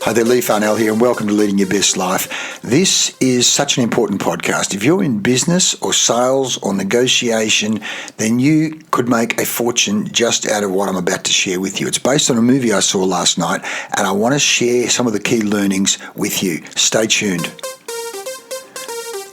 Hi there, Lee Farnell here, and welcome to Leading Your Best Life. This is such an important podcast. If you're in business or sales or negotiation, then you could make a fortune just out of what I'm about to share with you. It's based on a movie I saw last night, and I want to share some of the key learnings with you. Stay tuned.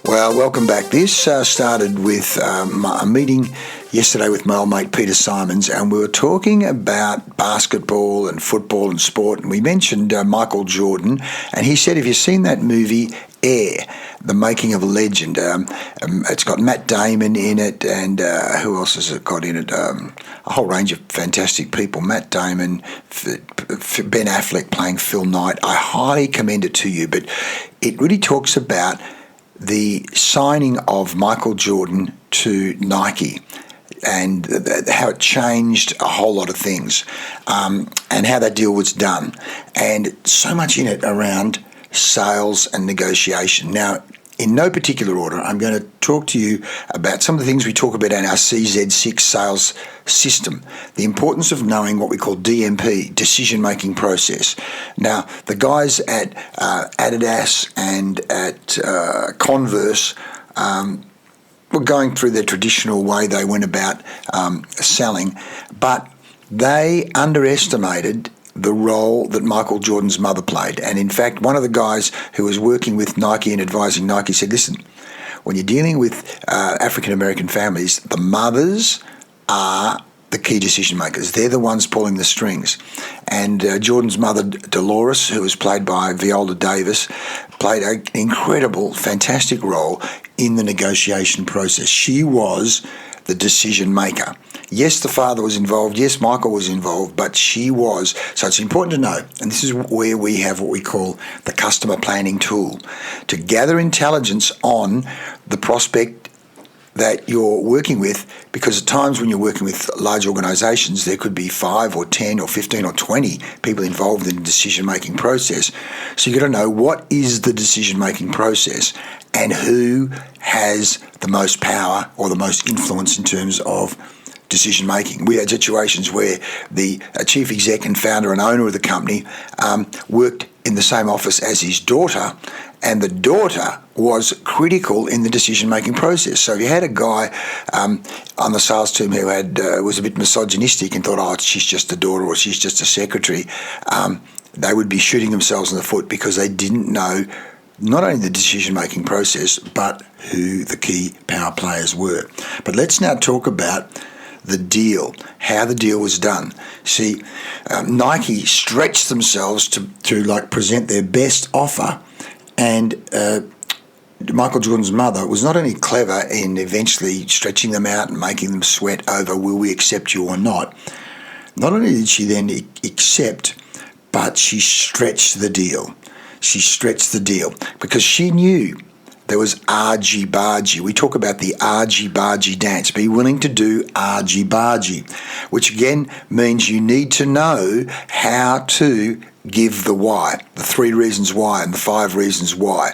Well, welcome back. This started with a meeting yesterday with my old mate Peter Simons, and we were talking about basketball and football and sport, and we mentioned Michael Jordan, and he said, have you seen that movie Air, The Making of a Legend? It's got Matt Damon in it, and who else has it got in it? A whole range of fantastic people. Matt Damon, Ben Affleck playing Phil Knight. I highly commend it to you, but it really talks about the signing of Michael Jordan to Nike and how it changed a whole lot of things, and how that deal was done. And so much in it around sales and negotiation. Now, in no particular order, I'm going to talk to you about some of the things we talk about in our CZ6 sales system. The importance of knowing what we call DMP, decision-making process. Now, the guys at Adidas and at Converse were going through their traditional way they went about selling, but they underestimated the role that Michael Jordan's mother played. And in fact, one of the guys who was working with Nike and advising Nike said, listen, when you're dealing with African-American families, the mothers are the key decision makers. They're the ones pulling the strings. And Jordan's mother, Dolores, who was played by Viola Davis, played an incredible, fantastic role in the negotiation process. She was the decision maker. Yes, the father was involved. Yes, Michael was involved, but she was. So it's important to know, and this is where we have what we call the customer planning tool, to gather intelligence on the prospect that you're working with, because at times when you're working with large organizations, there could be 5 or 10 or 15 or 20 people involved in the decision-making process. So you've got to know what is the decision-making process and who has the most power or the most influence in terms of decision making. We had situations where the chief exec and founder and owner of the company worked in the same office as his daughter, and the daughter was critical in the decision-making process. So if you had a guy on the sales team who was a bit misogynistic and thought, oh, she's just a daughter or she's just a secretary, they would be shooting themselves in the foot because they didn't know not only the decision-making process, but who the key power players were. But let's now talk about the deal, how the deal was done. See, Nike stretched themselves to like present their best offer, and Michael Jordan's mother was not only clever in eventually stretching them out and making them sweat over will we accept you or not. Not only did she then accept, but she stretched the deal. She stretched the deal because she knew there was Argy, Bargy. We talk about the Argy, Bargy dance. Be willing to do Argy, Bargy, which again means you need to know how to give the why, the 3 reasons why and the 5 reasons why.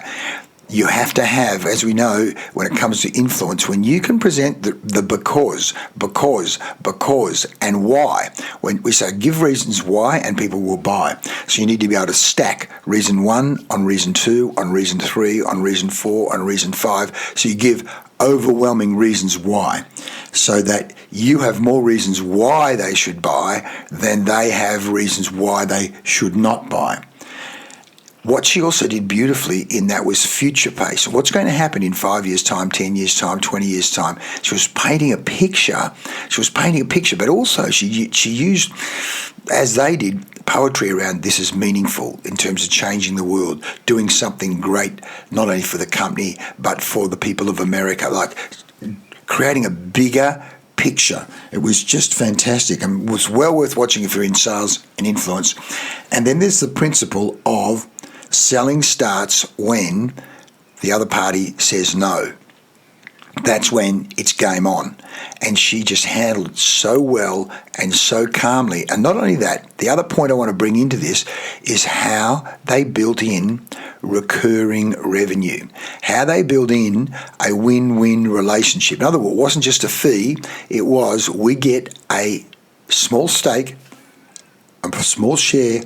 You have to have, as we know, when it comes to influence, when you can present the because, and why. When we say give reasons why, and people will buy. So you need to be able to stack reason 1 on reason 2, on reason 3, on reason 4, on reason 5. So you give overwhelming reasons why, so that you have more reasons why they should buy than they have reasons why they should not buy. What she also did beautifully in that was future pace. What's going to happen in 5 years' time, 10 years' time, 20 years' time? She was painting a picture. But also she used, as they did, poetry around this is meaningful in terms of changing the world, doing something great, not only for the company, but for the people of America, like creating a bigger picture. It was just fantastic and was well worth watching if you're in sales and influence. And then there's the principle of selling starts when the other party says no. That's when it's game on. And she just handled it so well and so calmly. And not only that, the other point I want to bring into this is how they built in recurring revenue, how they built in a win-win relationship. In other words, it wasn't just a fee, it was we get a small stake, a small share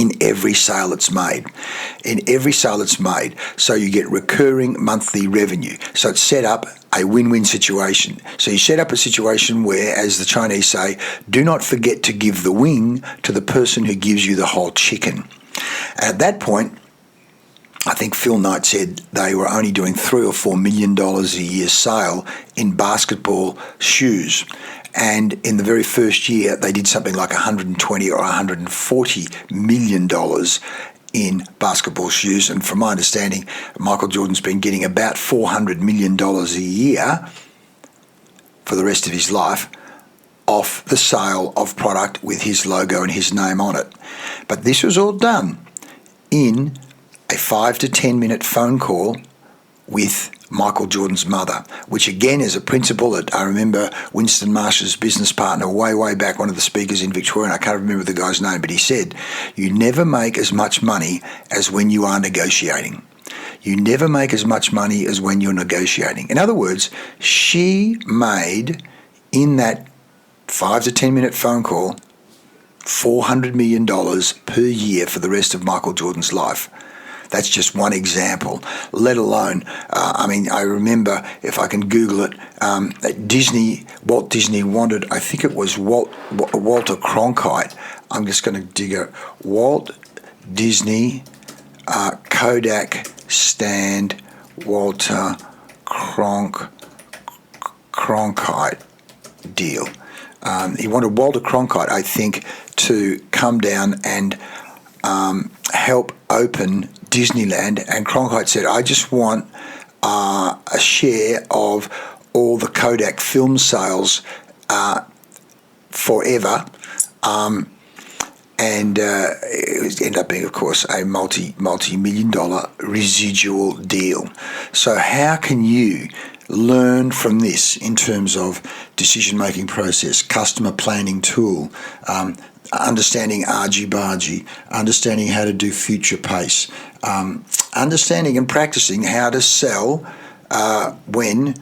in every sale that's made. In every sale that's made. So you get recurring monthly revenue. So it's set up a win-win situation. So you set up a situation where, as the Chinese say, do not forget to give the wing to the person who gives you the whole chicken. At that point, I think Phil Knight said they were only doing $3 or $4 million a year sale in basketball shoes. And in the very first year, they did something like $120 or $140 million in basketball shoes. And from my understanding, Michael Jordan's been getting about $400 million a year for the rest of his life off the sale of product with his logo and his name on it. But this was all done in a 5 to 10 minute phone call with Michael Jordan's mother, which again is a principle that I remember Winston Marsh's business partner way back, one of the speakers in Victoria, and I can't remember the guy's name, but he said, you never make as much money as when you are negotiating. You never make as much money as when you're negotiating. In other words, she made, in that 5 to 10 minute phone call, $400 million per year for the rest of Michael Jordan's life. That's just one example, let alone, I remember, if I can Google it, Walt Disney wanted, I think it was Walter Cronkite. I'm just going to dig it. Walt Disney, Kodak stand, Walter Cronkite deal. He wanted Walter Cronkite, I think, to come down and help open Disneyland, and Cronkite said, I just want a share of all the Kodak film sales forever. And it ended up being, of course, a multi-million dollar residual deal. So how can you learn from this in terms of decision-making process, customer planning tool, understanding Argy, Bargy, understanding how to do future pace, understanding and practicing how to sell when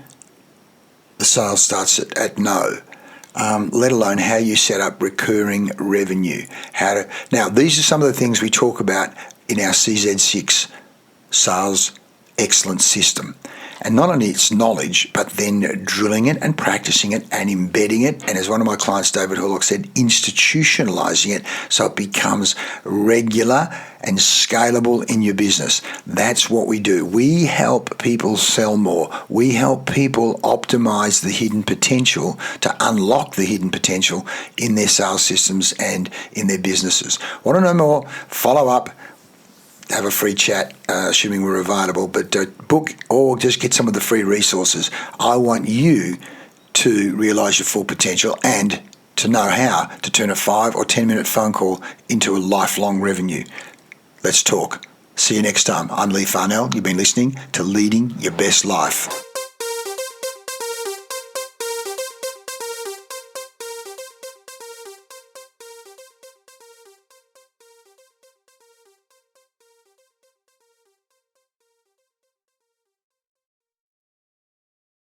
the sale starts at no, let alone how you set up recurring revenue. Now, these are some of the things we talk about in our CZ6 sales excellence system. And not only its knowledge, but then drilling it and practicing it and embedding it. And as one of my clients, David Hurlock, said, institutionalizing it so it becomes regular and scalable in your business. That's what we do. We help people sell more. We help people optimize the hidden potential to unlock the hidden potential in their sales systems and in their businesses. Want to know more? Follow up. Have a free chat, assuming we're available, but book or just get some of the free resources. I want you to realise your full potential and to know how to turn a 5 or 10 minute phone call into a lifelong revenue. Let's talk. See you next time. I'm Lee Farnell. You've been listening to Leading Your Best Life.